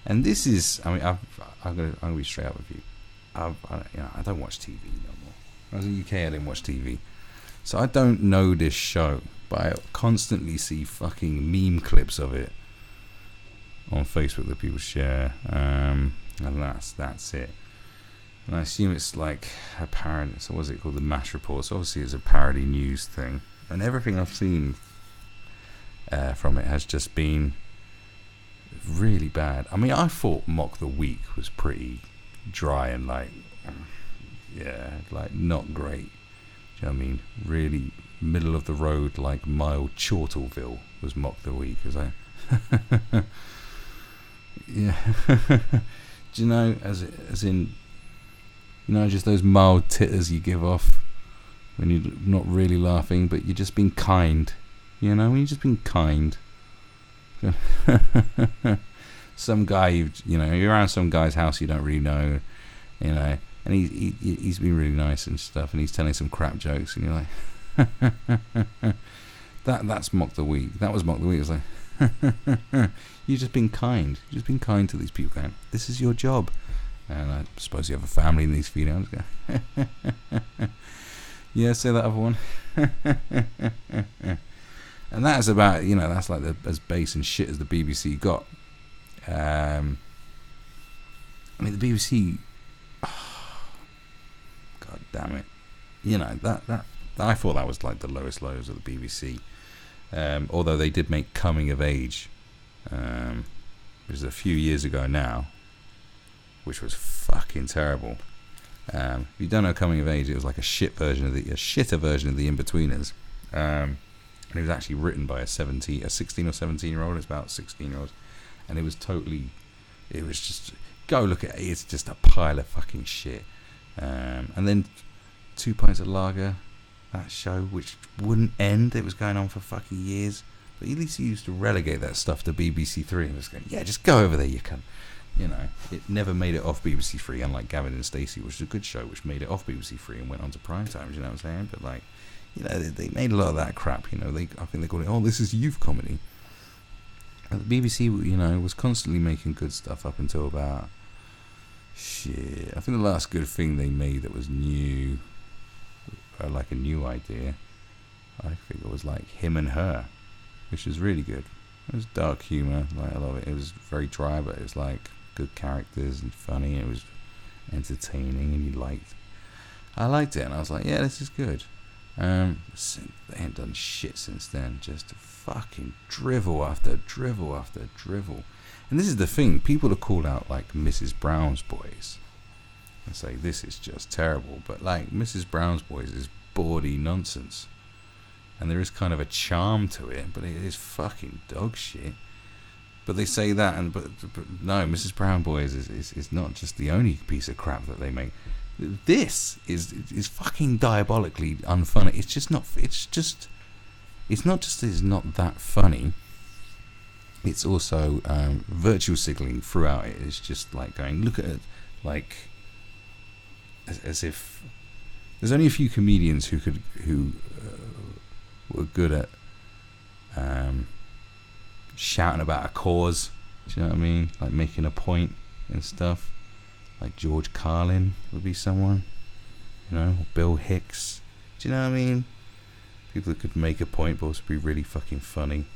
And this is, I mean, I'm gonna be straight up with you. I don't watch TV no more. When I was in the UK, I didn't watch TV, so I don't know this show, but I constantly see fucking meme clips of it on Facebook that people share, and that's it. And I assume it's like a parody. So what's it called? The MASH report. So obviously it's a parody news thing, and everything I've seen from it has just been really bad. I mean, I thought Mock the Week was pretty dry and like, yeah, like not great. Do you know what I mean? Really middle of the road, like mild Chortleville was Mock the Week. It was like, yeah. Do you know, as in, you know, just those mild titters you give off when you're not really laughing, but you're just being kind. You know, when you're just being kind. Some guy, you're around some guy's house you don't really know, you know, and he's been really nice and stuff, and he's telling some crap jokes, and you're like, that's Mock the Week. That was Mock the Week. It was like, you've just been kind. You've just been kind to these people. Going, this is your job, and I suppose you have a family in these females. Yeah, say that other one. And that's about, that's like as base and shit as the BBC got. I mean, the BBC, God damn it. That I thought that was like the lowest lows of the BBC. Although they did make Coming of Age, which is a few years ago now, which was fucking terrible. If you don't know Coming of Age, it was like a shitter version of the Inbetweeners. And it was actually written by a 16 or 17 year old. It's about 16-year-olds, and it was just, go look at it. It's just a pile of fucking shit. And then 2 Pints of Lager, that show, which wouldn't end. It was going on for fucking years, but at least he used to relegate that stuff to BBC Three and was going, yeah, just go over there, you cunt. It never made it off BBC Three, unlike Gavin and Stacey, which is a good show, which made it off BBC Three and went on to prime time. You know what I'm saying? But like, they made a lot of that crap. I think they called it, this is youth comedy. And the BBC, was constantly making good stuff up until about, shit, I think the last good thing they made that was new, like a new idea, I think it was like Him and Her, which was really good. It was dark humour, like a lot of it. It was very dry, but it was like good characters and funny. It was entertaining, and I liked it, and I was like, yeah, this is good. They ain't done shit since then. Just fucking drivel after drivel after drivel. And this is the thing. People are called out like Mrs. Brown's Boys and say this is just terrible. But like Mrs. Brown's Boys is bawdy nonsense. And there is kind of a charm to it, but it is fucking dog shit. But they say that, but no, Mrs. Brown Boys is not just the only piece of crap that they make. This is fucking diabolically unfunny. It's not that funny. It's also virtual signaling throughout it. It's just like going, look at it, like as if there's only a few comedians who were good at shouting about a cause. Do you know what I mean? Like making a point and stuff. Like George Carlin would be someone, or Bill Hicks. Do you know what I mean? People that could make a point but also be really fucking funny.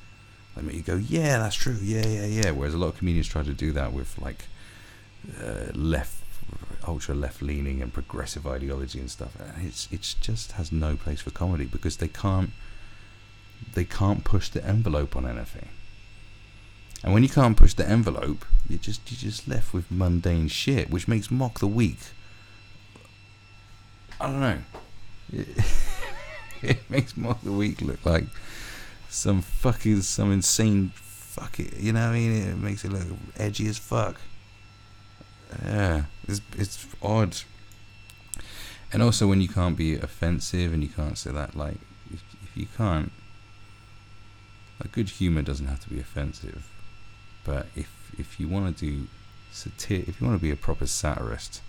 Like make you go, yeah, that's true, yeah. Whereas a lot of comedians try to do that with like ultra left leaning and progressive ideology and stuff. And it's just has no place for comedy because they can't push the envelope on anything. And when you can't push the envelope, you're just left with mundane shit, which makes Mock the Week, I don't know, it makes Mock the Week look like some insane you know what I mean? It makes it look edgy as fuck. Yeah, it's odd. And also when you can't be offensive and you can't say that, like, if you can't, like, good humour doesn't have to be offensive. But if you want to do if you want to be a proper satirist,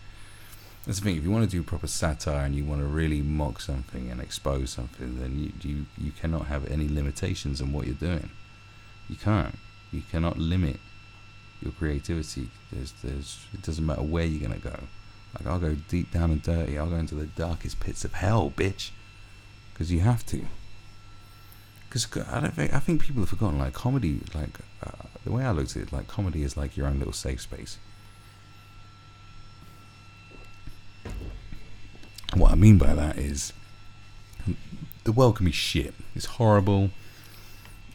that's the thing. If you want to do proper satire and you want to really mock something and expose something, then you cannot have any limitations on what you're doing. You can't. You cannot limit your creativity. It doesn't matter where you're gonna go. Like, I'll go deep down and dirty. I'll go into the darkest pits of hell, bitch. Because you have to. Because I think people have forgotten, like, comedy, like, the way I looked at it, like, comedy is like your own little safe space. What I mean by that is, the world can be shit. It's horrible.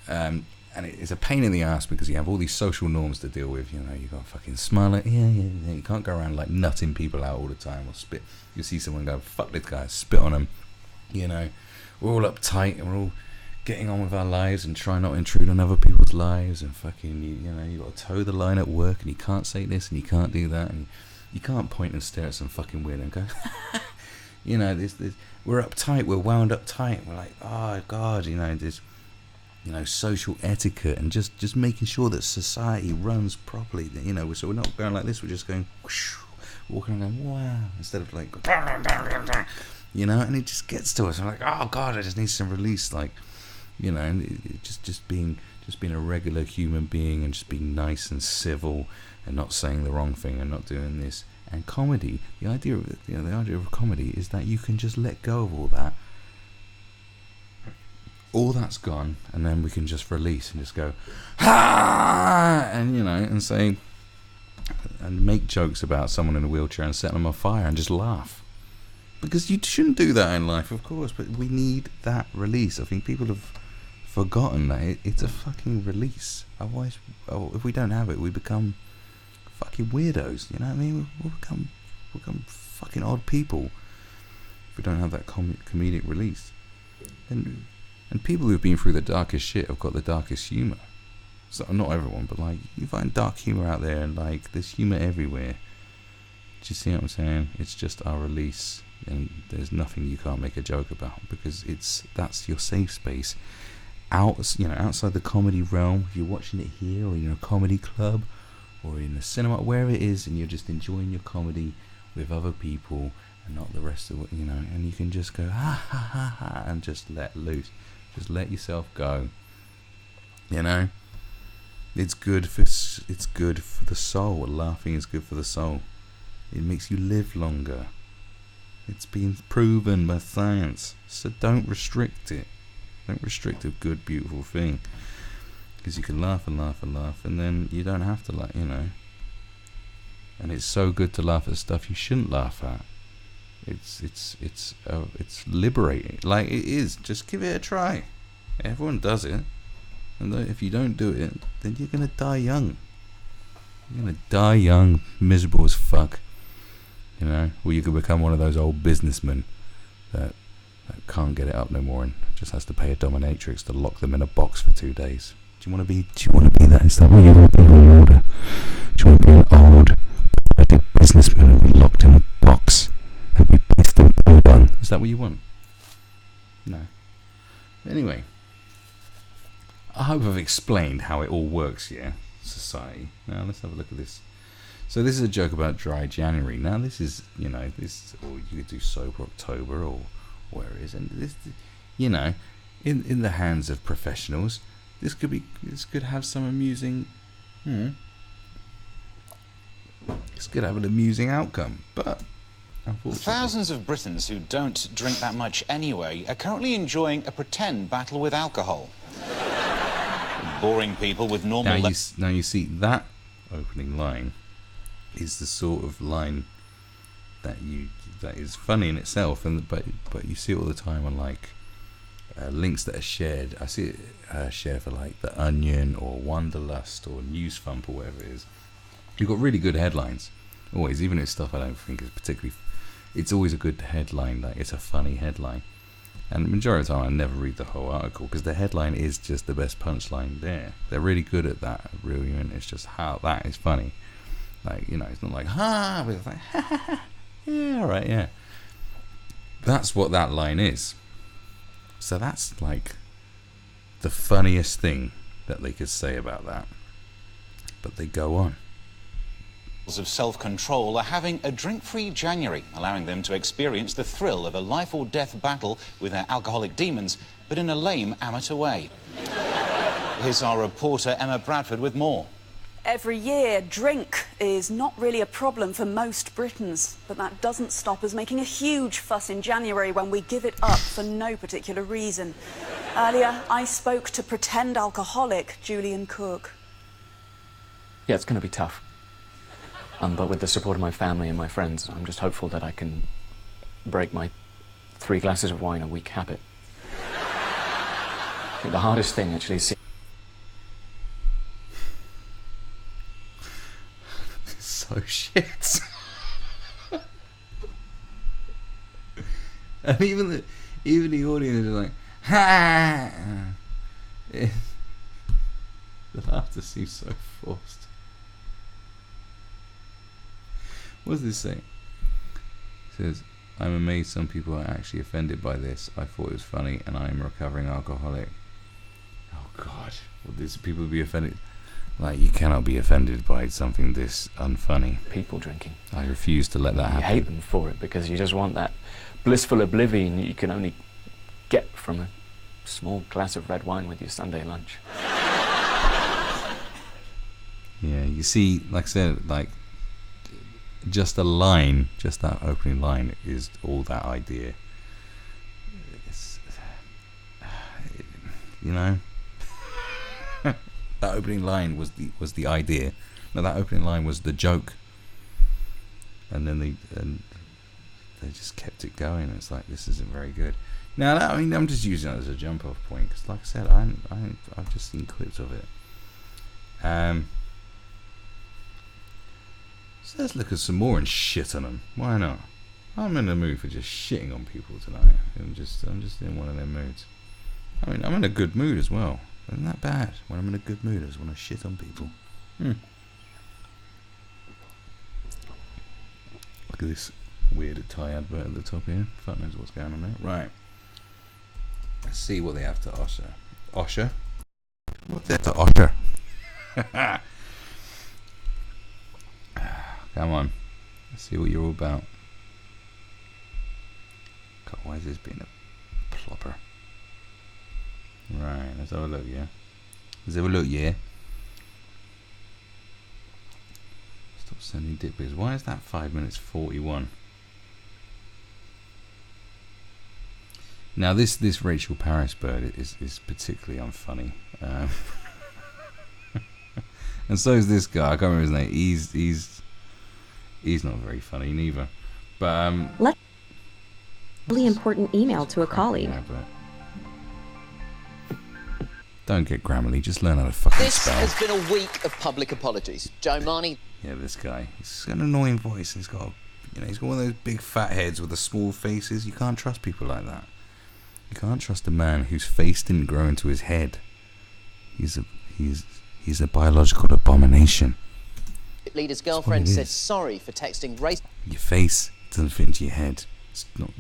And it's a pain in the ass because you have all these social norms to deal with. You know, you got to fucking smile at, yeah. You can't go around like nutting people out all the time or spit. You see someone go, fuck this guy, spit on them. You know, we're all uptight and we're all getting on with our lives and try not to intrude on other people's lives, and fucking, you know, you got to toe the line at work, and you can't say this and you can't do that, and you can't point and stare at some fucking weirdo and go, you know, this we're uptight, we're wound up tight, we're like, oh god, you know, this, you know, social etiquette and just making sure that society runs properly, you know. So we're not going like this, we're just going whoosh, walking around going, wow, instead of like, you know, and it just gets to us. I'm like, oh god, I just need some release, like, you know, and just being a regular human being and just being nice and civil and not saying the wrong thing and not doing this. And comedy, the idea of comedy is that you can just let go of all that. All that's gone, and then we can just release and just go, ha, and, you know, and say, and make jokes about someone in a wheelchair and set them on fire and just laugh. Because you shouldn't do that in life, of course, but we need that release. I think people have forgotten that it's a fucking release. Otherwise, if we don't have it, we become fucking weirdos. You know what I mean? We'll become fucking odd people if we don't have that comedic release. And people who've been through the darkest shit have got the darkest humour. So not everyone, but like, you find dark humour out there, and like, there's humour everywhere. Do you see what I'm saying? It's just our release, and there's nothing you can't make a joke about, because that's your safe space. Outside the comedy realm, if you're watching it here, or in a comedy club, or in the cinema, wherever it is, and you're just enjoying your comedy with other people and not the rest of it, you know, and you can just go ha ha ha ha and just let loose, just let yourself go. You know, it's good for the soul. Laughing is good for the soul. It makes you live longer. It's been proven by science. So don't restrict it. Don't restrict a good, beautiful thing, because you can laugh and laugh and laugh, and then you don't have to, like, you know. And it's so good to laugh at stuff you shouldn't laugh at. It's liberating. Like, it is. Just give it a try. Everyone does it, and if you don't do it, then you're gonna die young. You're gonna die young, miserable as fuck. You know, or you could become one of those old businessmen that can't get it up no more and just has to pay a dominatrix to lock them in a box for 2 days. Do you want to be that? Is that what you want to be when you're older? Do you want to be an old bloody businessman and be locked in a box and be pissed and pulled on? Is that what you want? No. Anyway, I hope I've explained how it all works here, society. Now let's have a look at this. So this is a joke about dry January. Now this is, you know, or you could do sober October, or where it is, and this, you know, in the hands of professionals, this could have some amusing, this could have an amusing outcome, but unfortunately, thousands of Britons who don't drink that much anyway are currently enjoying a pretend battle with alcohol. Boring people with normal. Now you see, that opening line is the sort of line that is funny in itself, but you see it all the time on like links that are shared. I see it shared for like The Onion or Wanderlust or News Thump or whatever it is. You've got really good headlines always, even if it's stuff I don't think is particularly. It's always a good headline, like it's a funny headline. And the majority of the time I never read the whole article, because the headline is just the best punchline there. They're really good at that, really, and it's just how that is funny. Like, you know, it's not like, ha, but it's like, ha, ha, ha, yeah, alright, yeah. That's what that line is. So that's like the funniest thing that they could say about that. But they go on. Of self-control are having a drink-free January, allowing them to experience the thrill of a life-or-death battle with their alcoholic demons, but in a lame amateur way. Here's our reporter Emma Bradford with more. Every year, drink is not really a problem for most Britons, but that doesn't stop us making a huge fuss in January when we give it up for no particular reason. Earlier, I spoke to pretend alcoholic Julian Cook. Yeah, it's going to be tough. But with the support of my family and my friends, I'm just hopeful that I can break my 3 glasses of wine a week habit. I think the hardest thing actually is... So shit. And even the audience is like, ha! The laughter seems so forced. What does this say? It says, I'm amazed some people are actually offended by this. I thought it was funny and I am a recovering alcoholic. Oh God, will these people be offended? Like, you cannot be offended by something this unfunny. People drinking. I refuse to let that happen. You hate them for it because you just want that blissful oblivion that you can only get from a small glass of red wine with your Sunday lunch. Yeah, you see, like I said, like, just a line, just that opening line is all that idea. It's, you know, that opening line was the idea. No, that opening line was the joke, and then they just kept it going. It's like, this isn't very good. Now, I mean, I'm just using it as a jump-off point because, like I said, I've just seen clips of it. So let's look at some more and shit on them. Why not? I'm in the mood for just shitting on people tonight. I'm just in one of them moods. I mean, I'm in a good mood as well. Isn't that bad? When I'm in a good mood, I just want to shit on people. Look at this weird Thai advert at the top here. Fuck knows what's going on there. Right. Let's see what they have to offer. Osher? What they have to offer? Come on. Let's see what you're all about. God, why is this being a plopper? Right, let's have a look, yeah? Let's have a look, yeah? Stop sending dick pics. Why is that 5 minutes 41? Now, this Rachel Paris bird is particularly unfunny. And so is this guy. I can't remember his name. He's not very funny neither. But really important email to a colleague. Don't get Grammarly, just learn how to fucking spell. This has been a week of public apologies. Joe Marnie. Yeah, this guy. He's got an annoying voice. He's got one of those big fat heads with the small faces. You can't trust people like that. You can't trust a man whose face didn't grow into his head. He's a biological abomination. Leader's girlfriend said sorry for texting race. Your face doesn't fit into your head. It's not.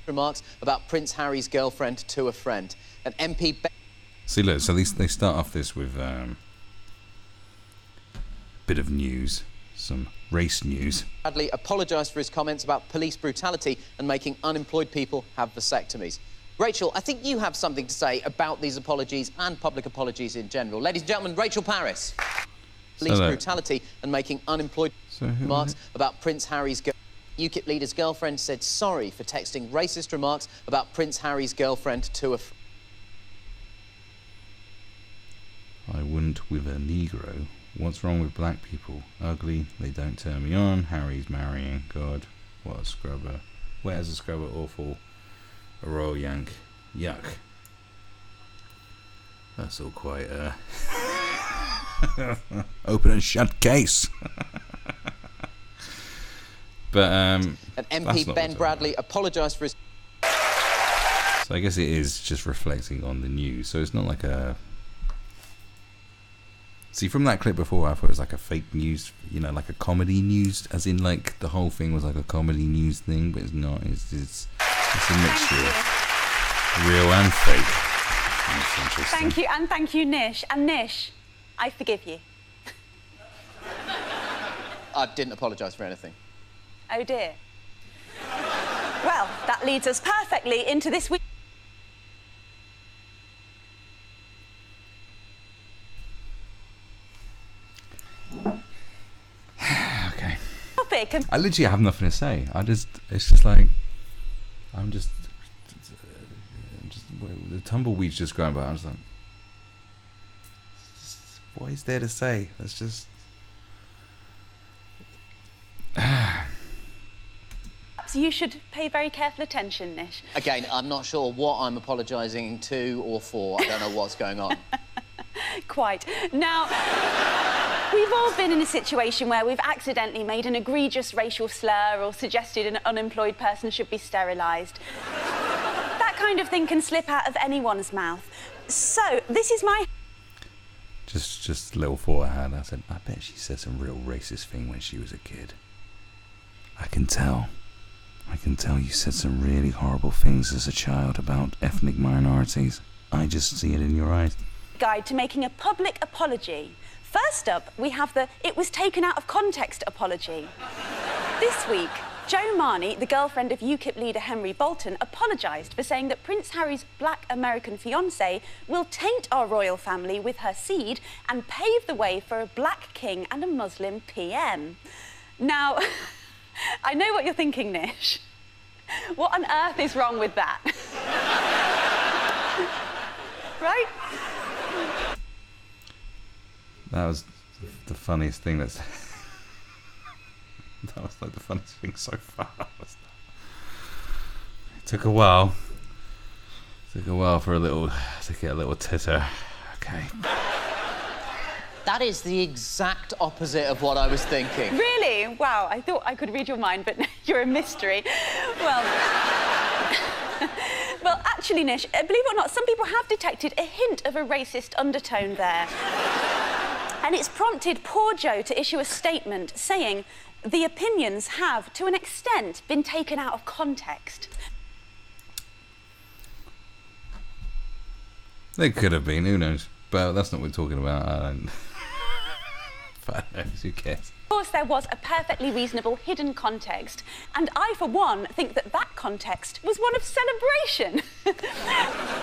Remarks about Prince Harry's girlfriend to a friend. An MP. See, look. So they start off this with a bit of news, some race news. Bradley apologised for his comments about police brutality and making unemployed people have vasectomies. Rachel, I think you have something to say about these apologies and public apologies in general. Ladies and gentlemen, Rachel Paris. Police brutality and making unemployed remarks about Prince Harry's UKIP leader's girlfriend said sorry for texting racist remarks about Prince Harry's girlfriend to a... I wouldn't with a Negro. What's wrong with black people? Ugly, they don't turn me on. Harry's marrying. God, what a scrubber. Wet as a scrubber, awful. A royal yank. Yuck. That's all quite open and shut case. But and MP Ben Bradley apologised for his... So I guess it is just reflecting on the news. So it's not like a... See, from that clip before, I thought it was like a fake news, like a comedy news, as in like the whole thing was like a comedy news thing, but it's not. It's a mixture of real and fake. That's interesting. Thank you, and thank you, Nish. And Nish, I forgive you. I didn't apologise for anything. Oh dear. Well, that leads us perfectly into this week. topic. I literally have nothing to say. It's just like, I'm just the tumbleweed's just growing by. I'm just like, what is there to say? Let's just. So you should pay very careful attention, Nish. Again, I'm not sure what I'm apologising to or for. I don't know what's going on. Quite. Now, we've all been in a situation where we've accidentally made an egregious racial slur or suggested an unemployed person should be sterilised. That kind of thing can slip out of anyone's mouth. So, this is my... Just a little thought I had. I said, I bet she said some real racist thing when she was a kid. I can tell you said some really horrible things as a child about ethnic minorities. I just see it in your eyes. Guide to making a public apology. First up, we have the "it was taken out of context" apology. This week, Jo Marnie, the girlfriend of UKIP leader Henry Bolton, apologised for saying that Prince Harry's black American fiancée will taint our royal family with her seed and pave the way for a black king and a Muslim PM. Now, I know what you're thinking, Nish. What on earth is wrong with that? Right? That was the funniest thing that was like the funniest thing so far. It took a while. To get a little titter. Okay. That is the exact opposite of what I was thinking. Really? Wow, I thought I could read your mind, but you're a mystery. Well... Well, actually, Nish, believe it or not, some people have detected a hint of a racist undertone there. And it's prompted poor Jo to issue a statement saying the opinions have, to an extent, been taken out of context. They could have been, who knows? But that's not what we're talking about. I don't... But who cares? Of course, there was a perfectly reasonable hidden context, and I, for one, think that context was one of celebration.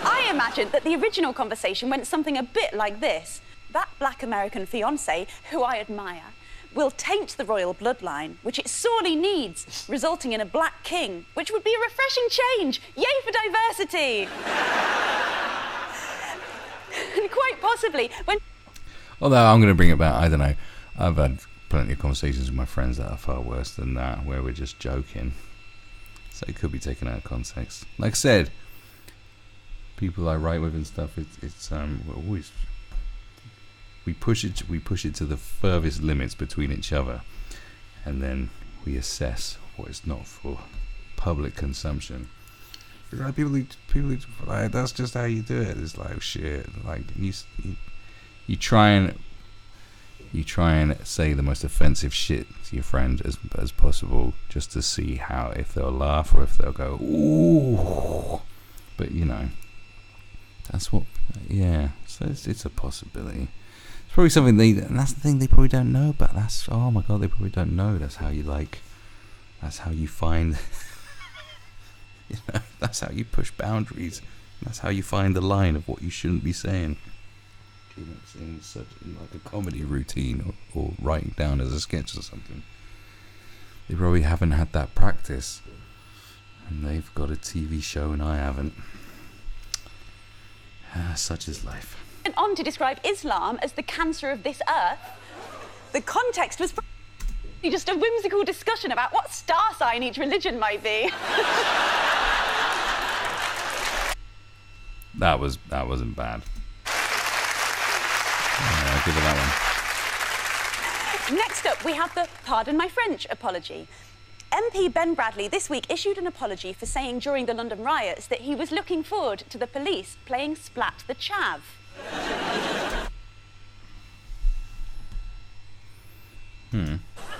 I imagine that the original conversation went something a bit like this. That black American fiancé, who I admire, will taint the royal bloodline, which it sorely needs, resulting in a black king, which would be a refreshing change. Yay for diversity! And quite possibly, when... Although I'm going to bring it back, I don't know. I've had plenty of conversations with my friends that are far worse than that, where we're just joking. So it could be taken out of context. Like I said, people I write with and stuff, it's always... We push it to the furthest limits between each other, and then we assess what is not for public consumption. Like people like, that's just how you do it. It's like, shit. Like you try and say the most offensive shit to your friend as possible, just to see how, if they'll laugh or if they'll go ooh. But you know, that's what. Yeah. So it's a possibility. It's probably something and that's the thing they probably don't know about. Oh my god, they probably don't know. That's how you find. You know, that's how you push boundaries. That's how you find the line of what you shouldn't be saying. You know, saying such like a comedy routine or writing down as a sketch or something. They probably haven't had that practice, and they've got a TV show and I haven't. Such is life. And on to describe Islam as the cancer of this earth. The context was just a whimsical discussion about what star sign each religion might be. That wasn't bad. I'll give it that one. Next up, we have the "Pardon my French" apology. MP Ben Bradley this week issued an apology for saying during the London riots that he was looking forward to the police playing Splat the Chav.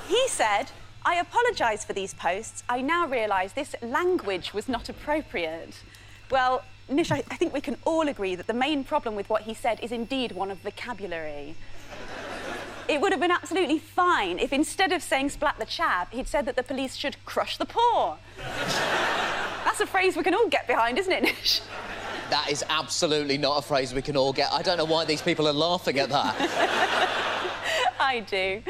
He said, "I apologise for these posts. I now realise this language was not appropriate." Well, Nish, I think we can all agree that the main problem with what he said is indeed one of vocabulary. It would have been absolutely fine if instead of saying "splat the chav," he'd said that the police should crush the poor. That's a phrase we can all get behind, isn't it, Nish? That is absolutely not a phrase we can all get. I don't know why these people are laughing at that. I do.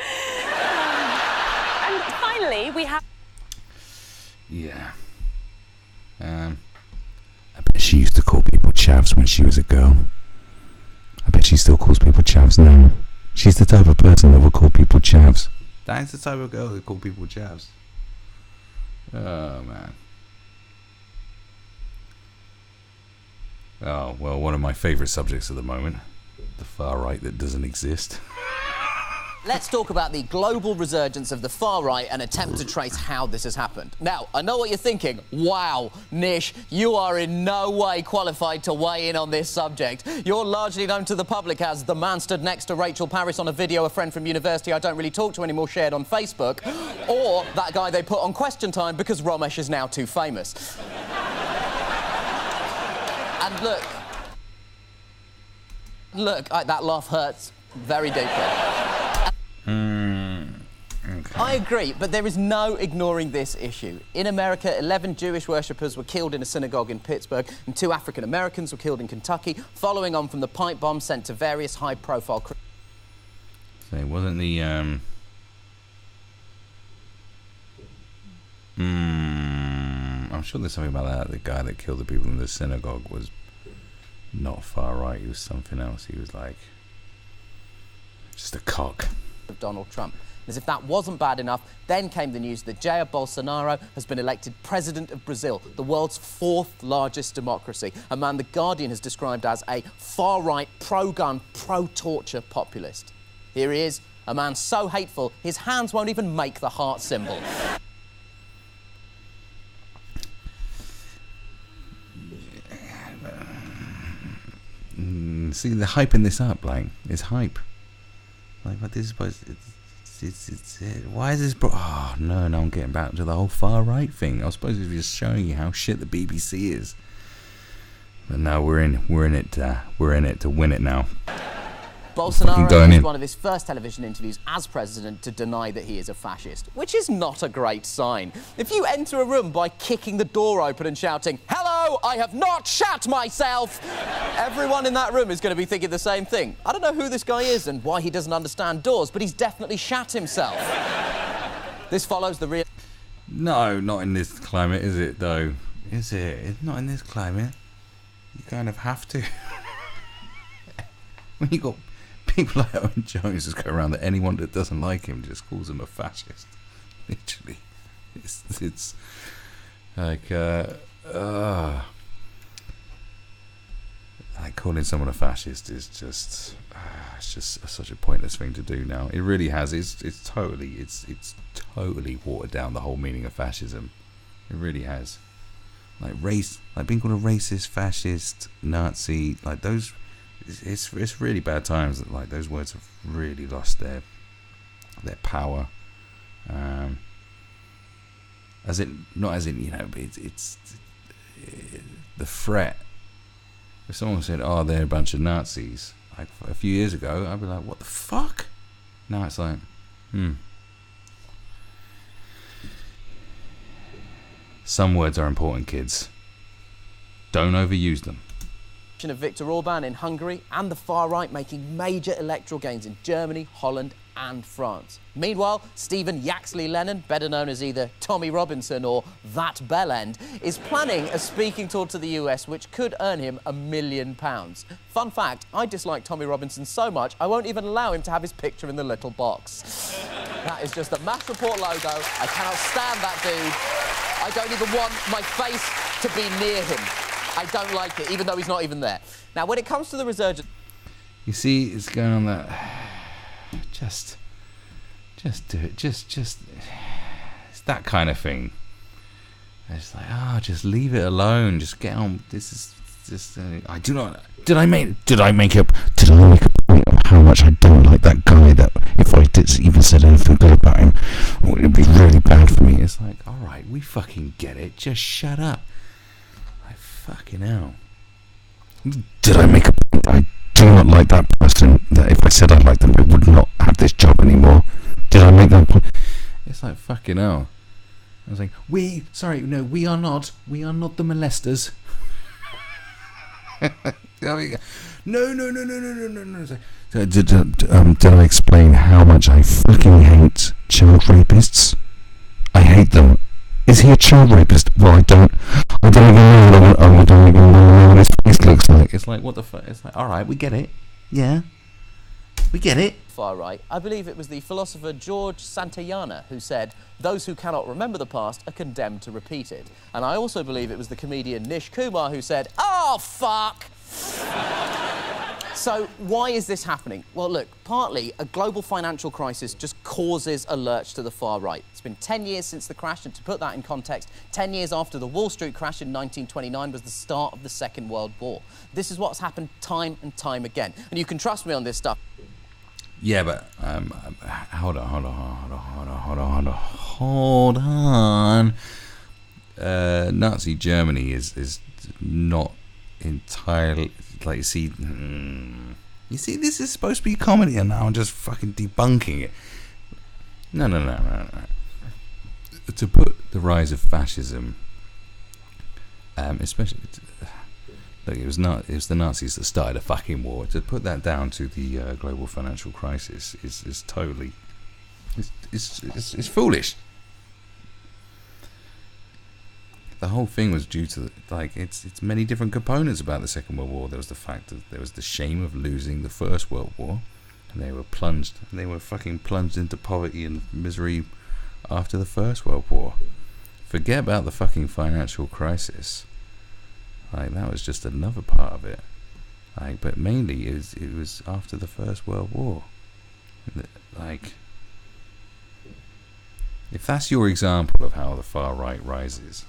And finally, finally, we have... Yeah. I bet she used to call people chavs when she was a girl. I bet she still calls people chavs now. She's the type of person that will call people chavs. That's the type of girl that call people chavs. Oh, man. Oh, well, one of my favourite subjects at the moment. The far right that doesn't exist. Let's talk about the global resurgence of the far right and attempt to trace how this has happened. Now, I know what you're thinking. Wow, Nish, you are in no way qualified to weigh in on this subject. You're largely known to the public as the man stood next to Rachel Parris on a video a friend from university I don't really talk to anymore shared on Facebook, or that guy they put on Question Time because Romesh is now too famous. And look, that laugh hurts very deeply. Okay. I agree, but there is no ignoring this issue. In America, 11 Jewish worshippers were killed in a synagogue in Pittsburgh, and 2 African Americans were killed in Kentucky, following on from the pipe bomb sent to various high-profile... So it wasn't the, I'm sure there's something about that. The guy that killed the people in the synagogue was not far right. He was something else. He was like... just a cock. ...of Donald Trump. As if that wasn't bad enough, then came the news that Jair Bolsonaro has been elected president of Brazil, the world's 4th largest democracy, a man The Guardian has described as a far-right, pro-gun, pro-torture populist. Here he is, a man so hateful, his hands won't even make the heart symbol. See, they're hyping this up, like, it's hype. Like, but this is why is this oh no, I'm getting back to the whole far right thing. I was supposed to be just showing you how shit the BBC is, but now we're in it to win it now. Bolsonaro used one of his first television interviews as president to deny that he is a fascist, which is not a great sign. If you enter a room by kicking the door open and shouting, "Hello, I have not shat myself," everyone in that room is going to be thinking the same thing. I don't know who this guy is and why he doesn't understand doors, but he's definitely shat himself. This follows the real... No, not in this climate, is it, though? Is it? It's not in this climate. You kind of have to. When you got people like Owen Jones just go around that anyone that doesn't like him just calls him a fascist. Literally. It's like, like calling someone a fascist is just, it's just such a pointless thing to do now. It really has. It's totally watered down the whole meaning of fascism. It really has. Like race, like being called a racist, fascist, Nazi, like those. It's really bad times that like those words have really lost their power. As in, not as in, you know, but it's the threat. If someone said, "Oh, they're a bunch of Nazis," like a few years ago, I'd be like, "What the fuck?" Now it's like, Some words are important, kids. Don't overuse them. Of Viktor Orban in Hungary and the far right making major electoral gains in Germany, Holland and France. Meanwhile, Stephen Yaxley Lennon, better known as either Tommy Robinson or That Bellend, is planning a speaking tour to the US which could earn him £1 million. Fun fact, I dislike Tommy Robinson so much I won't even allow him to have his picture in the little box. That is just a Mash Report logo. I cannot stand that dude. I don't even want my face to be near him. I don't like it, even though he's not even there. Now, when it comes to the resurgence... You see, it's going on that... Just do it. Just... It's that kind of thing. It's like, just leave it alone. Just get on. This is just... I do not... Did I make a point of how much I don't like that guy, that if I even said anything good about him, it would be really bad for me? It's like, alright, we fucking get it. Just shut up. Fucking hell. Did I make a point? I do not like that person, that if I said I liked them, I would not have this job anymore. Did I make that point? It's like, fucking hell. I was like, we are not the molesters. No. It's like, did I explain how much I fucking hate child rapists? hate them. Is he a child rapist? Well, I don't even know. I don't even know what his face looks like. It's like, what the fuck? It's like, all right, we get it. Yeah, we get it. Far right. I believe it was the philosopher George Santayana who said, "Those who cannot remember the past are condemned to repeat it." And I also believe it was the comedian Nish Kumar who said, "Oh, fuck!" So why is this happening? Well, look, partly a global financial crisis just causes a lurch to the far right. It's been 10 years since the crash, and to put that in context, 10 years after the Wall Street crash in 1929 was the start of the Second World War. This is what's happened time and time again. And you can trust me on this stuff. Yeah, but hold on. Nazi Germany is not entirely, like, you see, this is supposed to be comedy, and now I'm just fucking debunking it. No. To put the rise of fascism, especially, look, it was the Nazis that started a fucking war. To put that down to the global financial crisis is totally, it's foolish. The whole thing was due to, like, it's many different components about the Second World War. There was the fact that there was the shame of losing the First World War, and they were fucking plunged into poverty and misery after the First World War. Forget about the fucking financial crisis. Like, that was just another part of it. Like, but mainly it was after the First World War. Like, if that's your example of how the far right rises.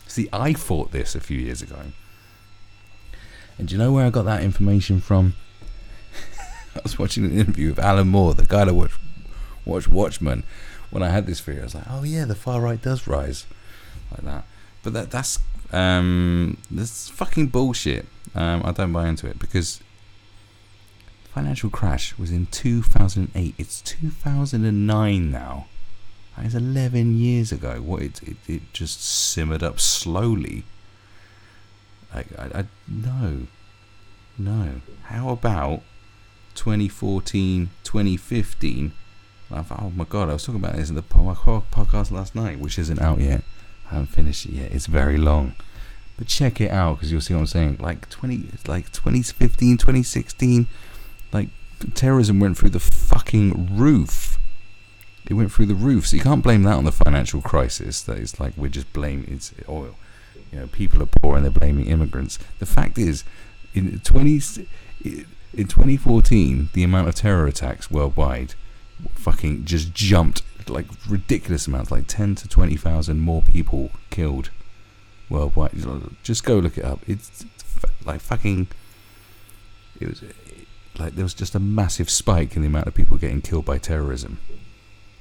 See, I thought this a few years ago. And do you know where I got that information from? I was watching an interview with Alan Moore, the guy that watched Watchmen. When I had this theory, I was like, oh yeah, the far right does rise. Like that. But that's fucking bullshit. I don't buy into it, because financial crash was in 2008. It's 2009 now. That is 11 years ago. What it just simmered up slowly. No. How about 2014, 2015? Oh my god, I was talking about this in my podcast last night, which isn't out yet. I haven't finished it yet. It's very long. But check it out, because you'll see what I'm saying. Like 2015, 2016, like, terrorism went through the fucking roof. It went through the roof. So you can't blame that on the financial crisis. That is like, we're just blaming it's oil. You know, people are poor and they're blaming immigrants. The fact is, in 2014, the amount of terror attacks worldwide fucking just jumped, like, ridiculous amounts, like 10 to 20,000 more people killed worldwide. Just go look it up. It's like fucking, it was like there was just a massive spike in the amount of people getting killed by terrorism,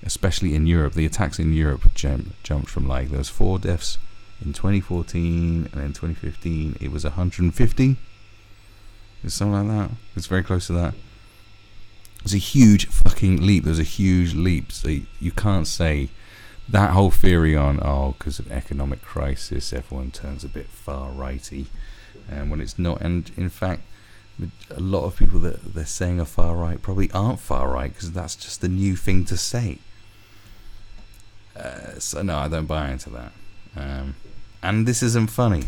especially in Europe. The attacks in Europe jumped from, like, there was 4 deaths in 2014, and then 2015 it was 150. It's something like that. It's very close to that. It's a huge fucking leap. There's a huge leap. So you can't say that whole theory on, because of economic crisis, everyone turns a bit far righty, and when it's not. And in fact, a lot of people that they're saying are far right probably aren't far right, because that's just the new thing to say. So no, I don't buy into that. And this isn't funny.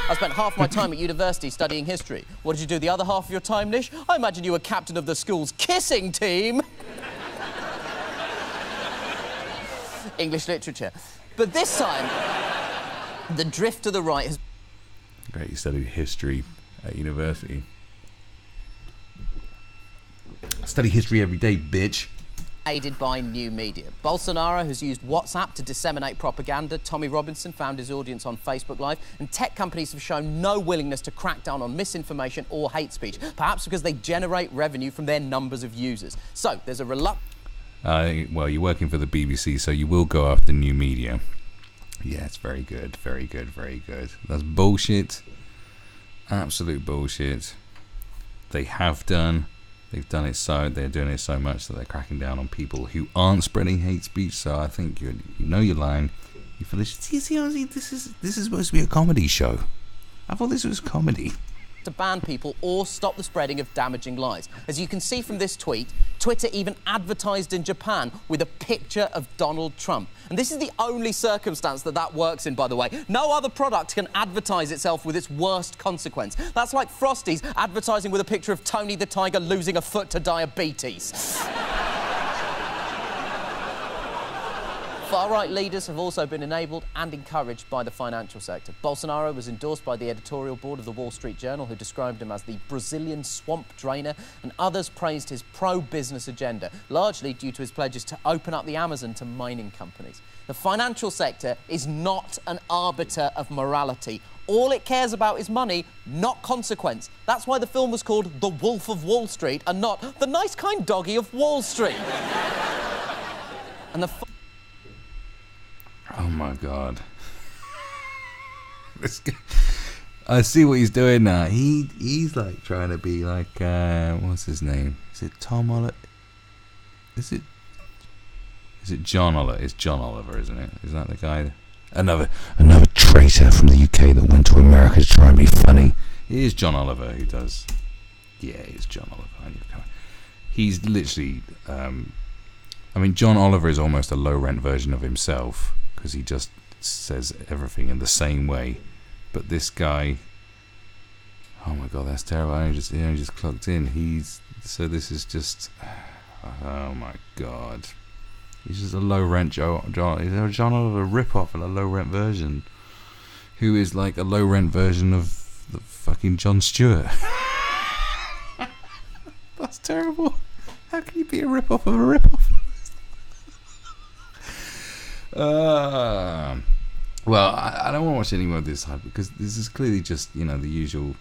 I spent half my time at university studying history. What did you do the other half of your time, Nish? I imagine you were captain of the school's kissing team. English literature. But this time, the drift to the right has... Great, you studied history at university. I study history every day, bitch. Aided by new media. Bolsonaro has used WhatsApp to disseminate propaganda. Tommy Robinson found his audience on Facebook Live. And tech companies have shown no willingness to crack down on misinformation or hate speech, perhaps because they generate revenue from their numbers of users. So there's a reluctance... well, you're working for the BBC, so you will go after new media. Yeah, it's very good, very good, very good. That's bullshit. Absolute bullshit. They have done... They've done it so, they're doing it so much that they're cracking down on people who aren't spreading hate speech. So I think you know you're lying. You feel this is supposed to be a comedy show. I thought this was comedy. to ban people or stop the spreading of damaging lies. As you can see from this tweet, Twitter even advertised in Japan with a picture of Donald Trump. And this is the only circumstance that works in, by the way. No other product can advertise itself with its worst consequence. That's like Frosties advertising with a picture of Tony the Tiger losing a foot to diabetes. Far-right leaders have also been enabled and encouraged by the financial sector. Bolsonaro was endorsed by the editorial board of the Wall Street Journal, who described him as the Brazilian swamp drainer, and others praised his pro-business agenda, largely due to his pledges to open up the Amazon to mining companies. The financial sector is not an arbiter of morality. All it cares about is money, not consequence. That's why the film was called The Wolf of Wall Street and not The Nice Kind Doggy of Wall Street. And the... Oh my God. This guy, I see what he's doing now. He's like trying to be like what's his name? Is it Tom Oliver? Is it John Oliver? It's John Oliver, isn't it? Is that the guy? Another traitor from the UK that went to America to try and be funny. It is John Oliver who does. Yeah, it's John Oliver. He's literally. I mean, John Oliver is almost a low-rent version of himself, because he just says everything in the same way. But this guy, oh my God, that's terrible. I only just clocked in. So this is just, oh my God. He's just a low-rent John Oliver rip-off and a low-rent version, who is like a low-rent version of the fucking Jon Stewart. That's terrible. How can you be a rip-off of a rip-off? Well, I don't want to watch any more of this hype, because this is clearly just, the usual.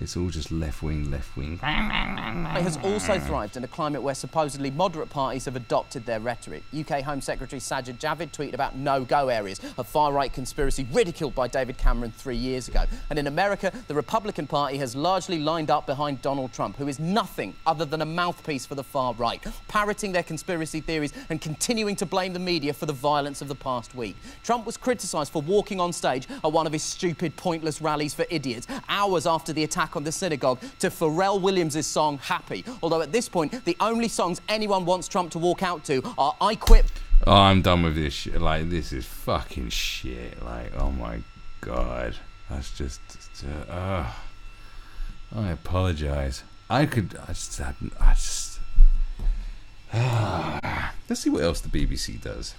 It's all just left wing. It has also thrived in a climate where supposedly moderate parties have adopted their rhetoric. UK Home Secretary Sajid Javid tweeted about no-go areas, a far-right conspiracy ridiculed by David Cameron 3 years ago. And in America, the Republican Party has largely lined up behind Donald Trump, who is nothing other than a mouthpiece for the far-right, parroting their conspiracy theories and continuing to blame the media for the violence of the past week. Trump was criticised for walking on stage at one of his stupid, pointless rallies for idiots, hours after the attack on the synagogue, to Pharrell Williams' song Happy. Although at this point, the only songs anyone wants Trump to walk out to are I Quit. Oh, I'm done with this shit. Like, this is fucking shit. Like, oh my God. That's just, I apologise. Let's see what else the BBC does.